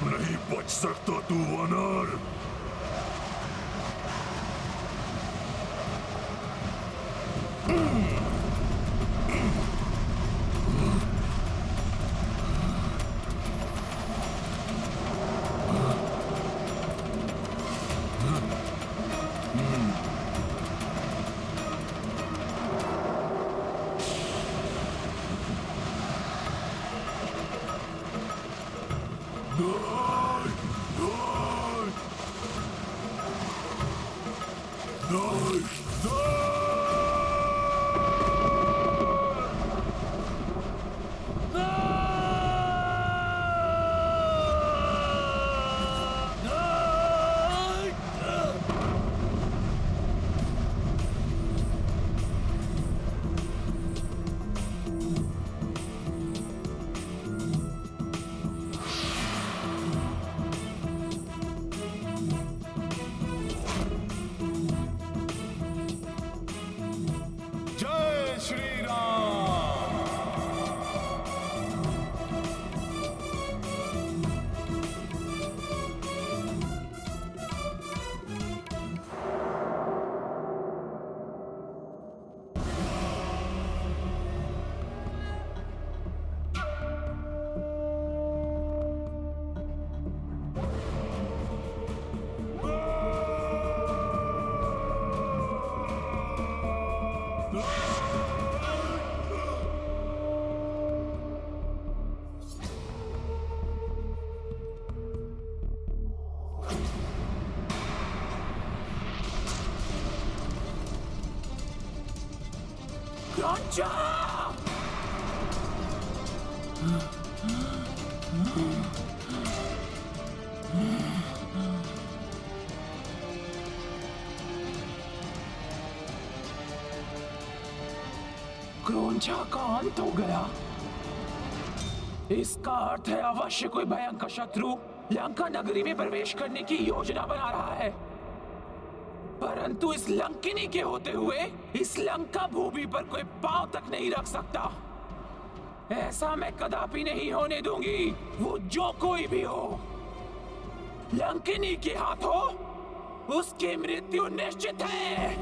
नहीं बच सकता तू वानर। जय श्री राम। क्रौंचा! क्रौंचा का अंत हो गया। इसका अर्थ है अवश्य कोई भयंकर शत्रु लंका नगरी में प्रवेश करने की योजना बना रहा है। परंतु इस लंकिनी के होते हुए इस लंका भूमि पर कोई पांव तक नहीं रख सकता। ऐसा मैं कदापि नहीं होने दूंगी। वो जो कोई भी हो, लंकिनी के हाथों उसकी मृत्यु निश्चित है।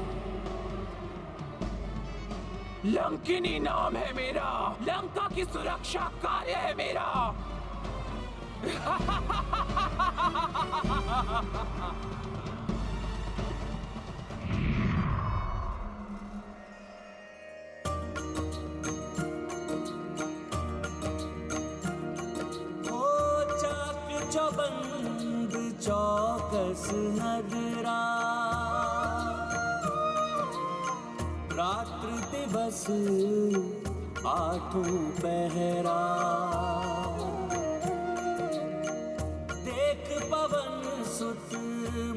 लंकिनी नाम है मेरा, लंका की सुरक्षा कार्य है मेरा। बंद चौकस नगरा, रात्र दिवस आठों पहरा। देख पवन सुत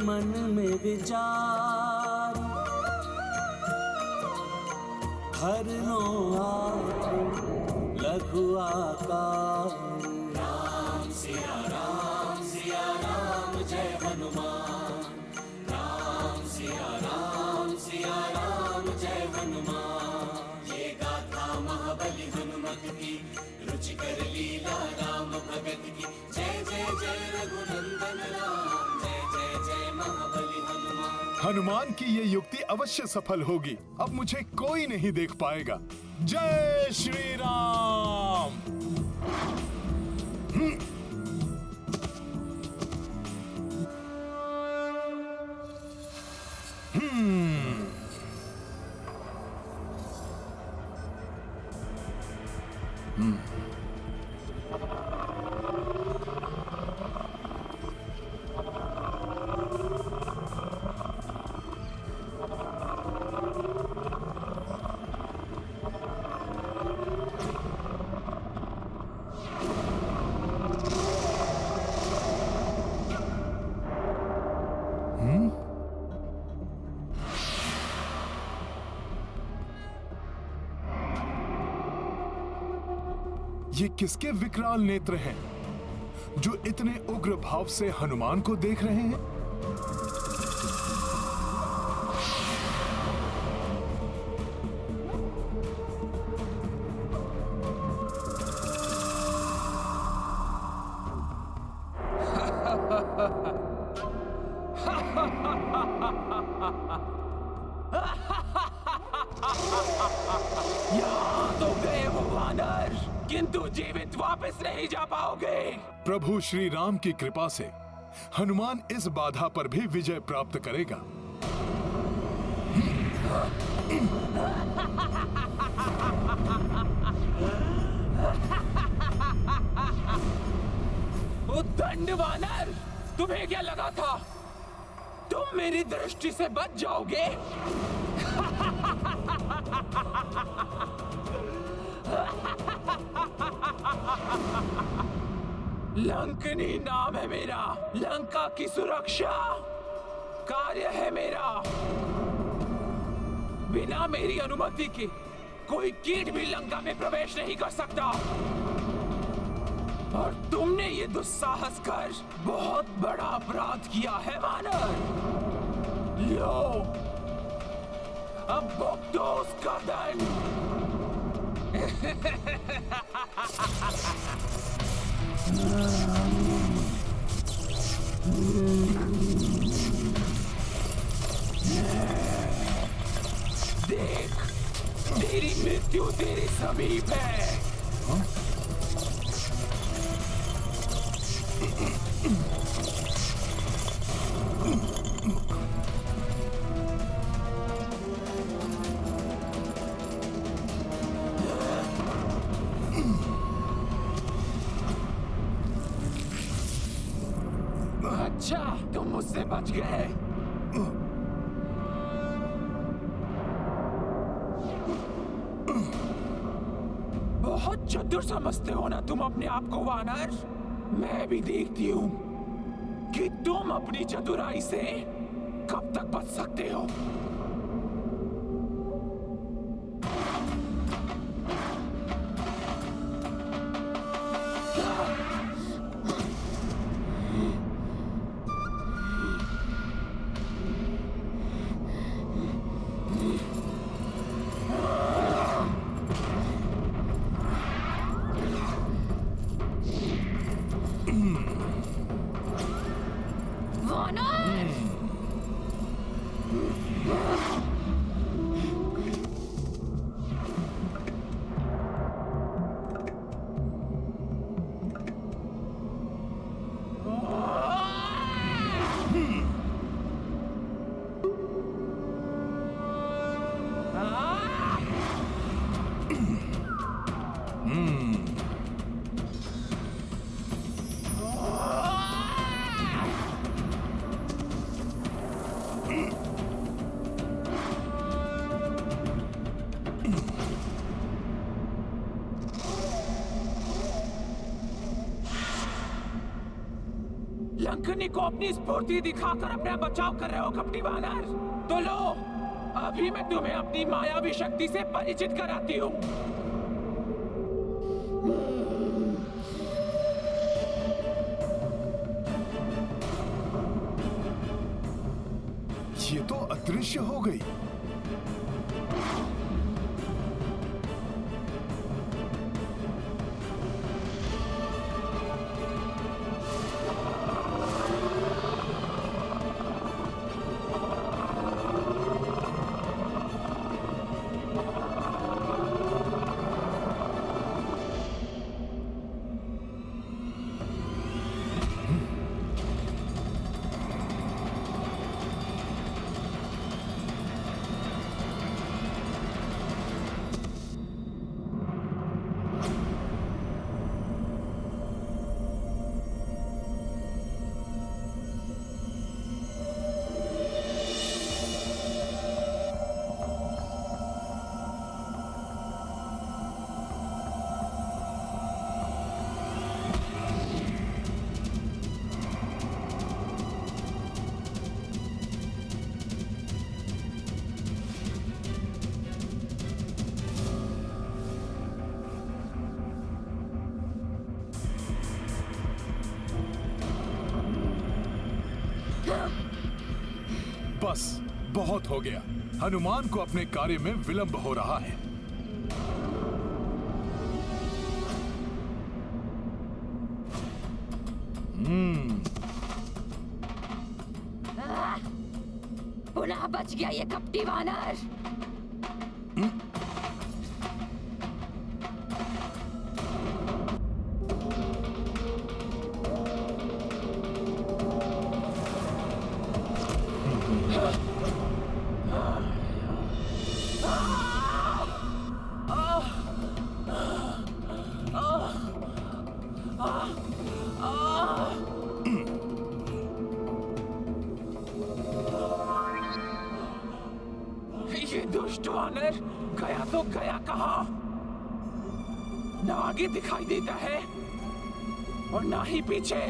मन में विचार, हरनो हाथ लघु आकार। राम सिया राम जय हनुमान। राम सिया राम जय हनुमान। ये गाथा महाबली हनुमत की, रुचिकर लीला राम भगत की। जय जय जय रघुनंदन राम, जय जय जय महाबली हनुमान। हनुमान की ये युक्ति अवश्य सफल होगी। अब मुझे कोई नहीं देख पाएगा। जय श्री राम। ये किसके विकराल नेत्र हैं जो इतने उग्र भाव से हनुमान को देख रहे हैं? किंतु जीवित वापस नहीं जा पाओगे। प्रभु श्री राम की कृपा से हनुमान इस बाधा पर भी विजय प्राप्त करेगा। उद्दंड वानर, तुम्हें क्या लगा था तुम मेरी दृष्टि से बच जाओगे? लंकनी नाम है मेरा। लंका की सुरक्षा कार्य है मेरा। बिना मेरी अनुमति के कोई कीट भी लंका में प्रवेश नहीं कर सकता। और तुमने ये दुस्साहस कर बहुत बड़ा अपराध किया है वानर। लो, अब भुगतो उसका दंड। देख, तेरी मृत्यु तेरे समीप है। अच्छा, तुम मुझसे बच गए। बहुत चतुर समझते हो ना तुम अपने आप को वानर। मैं भी देखती हूँ कि तुम अपनी चतुराई से कब तक बच सकते हो। लंकनी को अपनी स्फूर्ति दिखाकर अपना बचाव कर रहे हो कपटी वानर। तो लो, अभी मैं तुम्हें अपनी मायावी शक्ति से परिचित कराती हूँ। ये तो अदृश्य हो गई। बस बहुत हो गया। हनुमान को अपने कार्य में विलंब हो रहा है। पुनः बच गया ये कपटी वानर। वानर गया तो गया कहाँ? ना आगे दिखाई देता है और ना ही पीछे।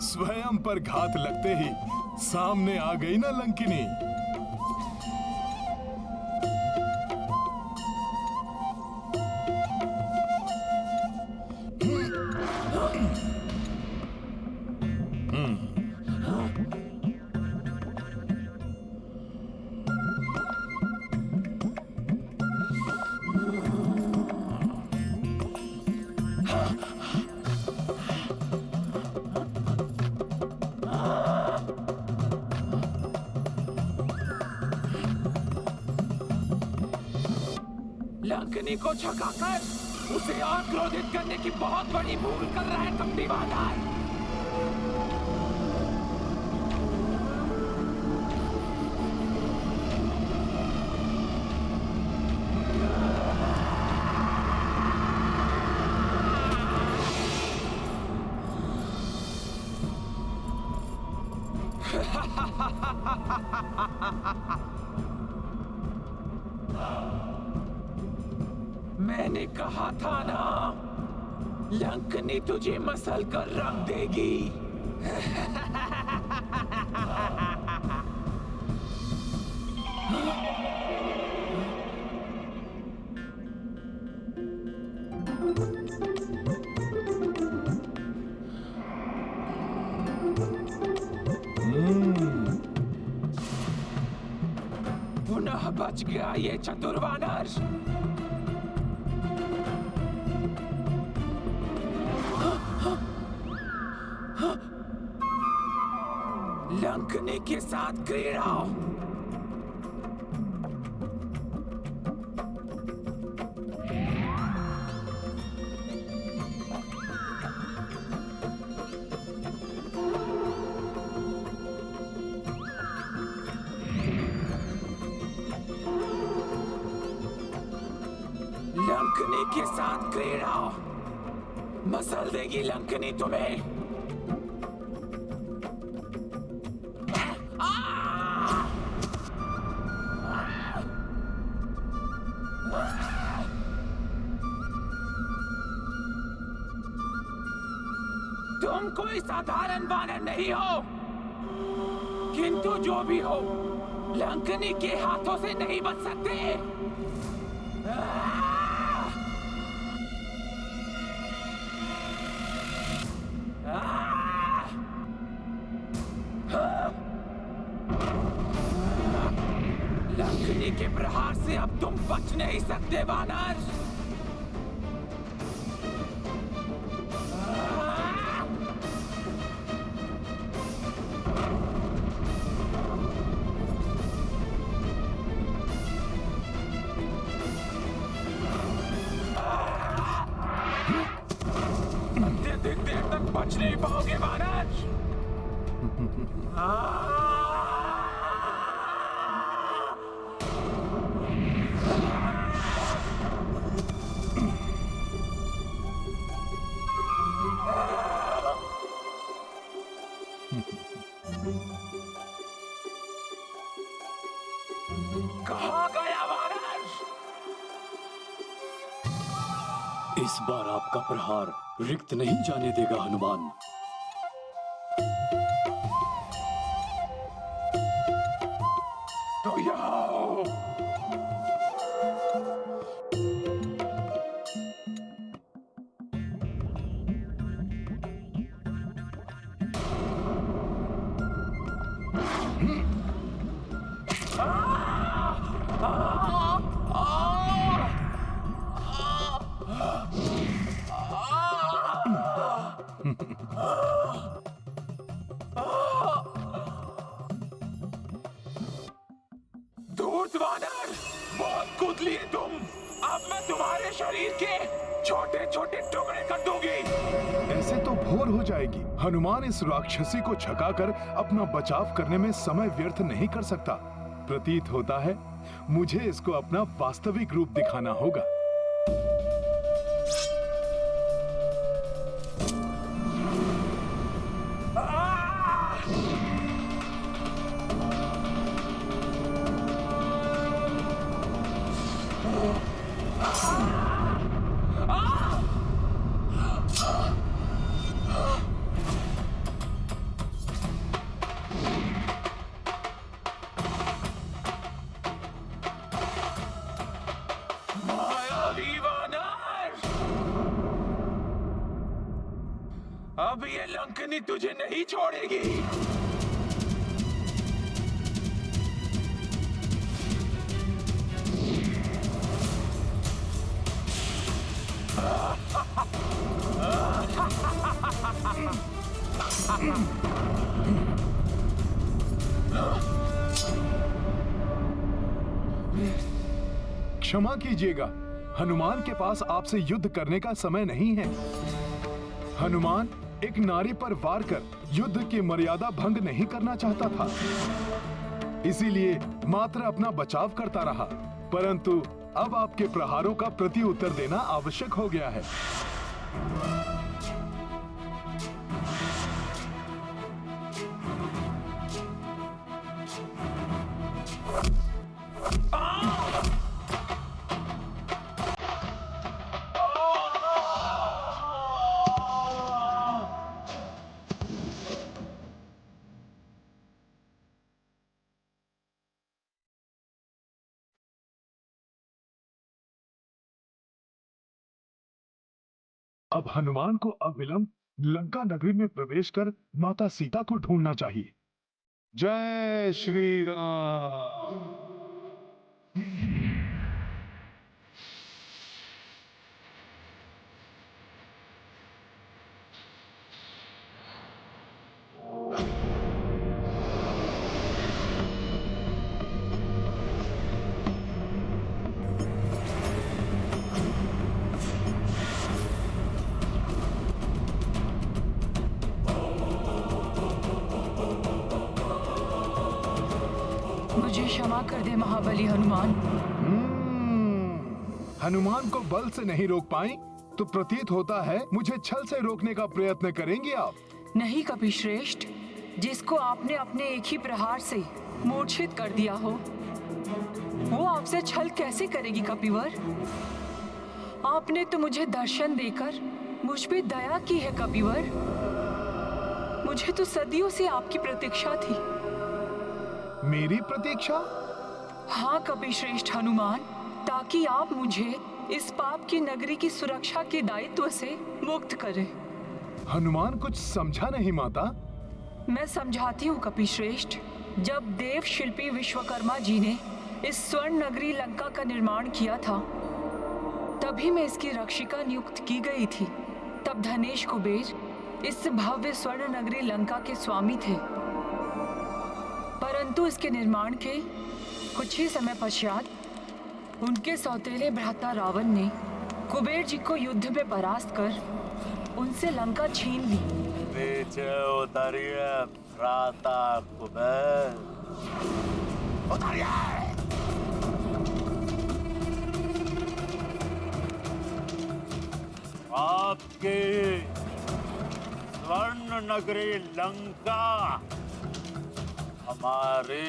स्वयं पर घात लगते ही सामने आ गई ना लंकिनी। लंकिनी को झकाकर उसे और क्रोधित करने की बहुत बड़ी भूल कर रहा है कपटी वानर। मैंने कहा था ना, लंकिनी तुझे मसल कर रख देगी। पुनः बच गया ये चतुर वानर। लंकिनी के साथ क्रीड़ा। लंकिनी के साथ क्रीड़ा। मसल देगी लंकिनी तुम्हें। तुम कोई साधारण वानर नहीं हो, किंतु जो भी हो, लंकिनी के हाथों से नहीं बच सकते। लंकिनी के प्रहार से अब तुम बच नहीं सकते वानर। अत्यधिक देर तक बच नहीं पाओगे महाराज। कहाँ गया महाराज? इस बार आपका प्रहार रिक्त नहीं जाने देगा हनुमान। तो यहाँ आओ। धूर्त वानर, बहुत कूद लिए तुम। अब मैं तुम्हारे शरीर के छोटे छोटे टुकड़े कर दूंगी। ऐसे तो भोर हो जाएगी। हनुमान इस राक्षसी को छकाकर अपना बचाव करने में समय व्यर्थ नहीं कर सकता। प्रतीत होता है मुझे इसको अपना वास्तविक रूप दिखाना होगा। अब ये लंकनी तुझे नहीं छोड़ेगी। क्षमा कीजिएगा, हनुमान के पास आपसे युद्ध करने का समय नहीं है। हनुमान एक नारी पर वार कर युद्ध की मर्यादा भंग नहीं करना चाहता था, इसीलिए मात्र अपना बचाव करता रहा। परंतु अब आपके प्रहारों का प्रति उत्तर देना आवश्यक हो गया है। अब हनुमान को अविलंब लंका नगरी में प्रवेश कर माता सीता को ढूंढना चाहिए। जय श्री राम। मुझे क्षमा कर दे महाबली हनुमान। हनुमान को बल से नहीं रोक पाई तो प्रतीत होता है मुझे छल से रोकने का प्रयत्न करेंगे आप। नहीं कपिश्रेष्ठ, जिसको आपने अपने एक ही प्रहार से मूर्छित कर दिया हो, वो आपसे छल कैसे करेगी कपिवर? आपने तो मुझे दर्शन देकर मुझ पे दया की है कपिवर। मुझे तो सदियों से आपकी प्रतीक्षा थी। मेरी प्रतीक्षा? हाँ कपिश्रेष्ठ हनुमान, ताकि आप मुझे इस पाप की नगरी की सुरक्षा के दायित्व से मुक्त करें। हनुमान कुछ समझा नहीं माता। मैं समझाती हूँ कपिश्रेष्ठ। जब देव शिल्पी विश्वकर्मा जी ने इस स्वर्ण नगरी लंका का निर्माण किया था, तभी मैं इसकी रक्षिका नियुक्त की गई थी। तब धनेश कुबेर इस भव्य स्वर्ण नगरी लंका के स्वामी थे। परंतु इसके निर्माण के कुछ ही समय पश्चात उनके सौतेले भ्राता रावण ने कुबेर जी को युद्ध में परास्त कर उनसे लंका छीन ली। पीछे उतरिए भ्राता कुबेर, उतरिए। आपकी स्वर्ण नगरी लंका हमारे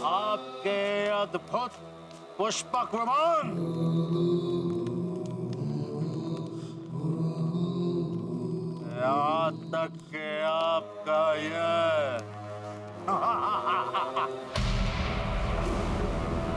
आपके अद्भुत पुष्पक विमान यहाँ तक कि आपका यह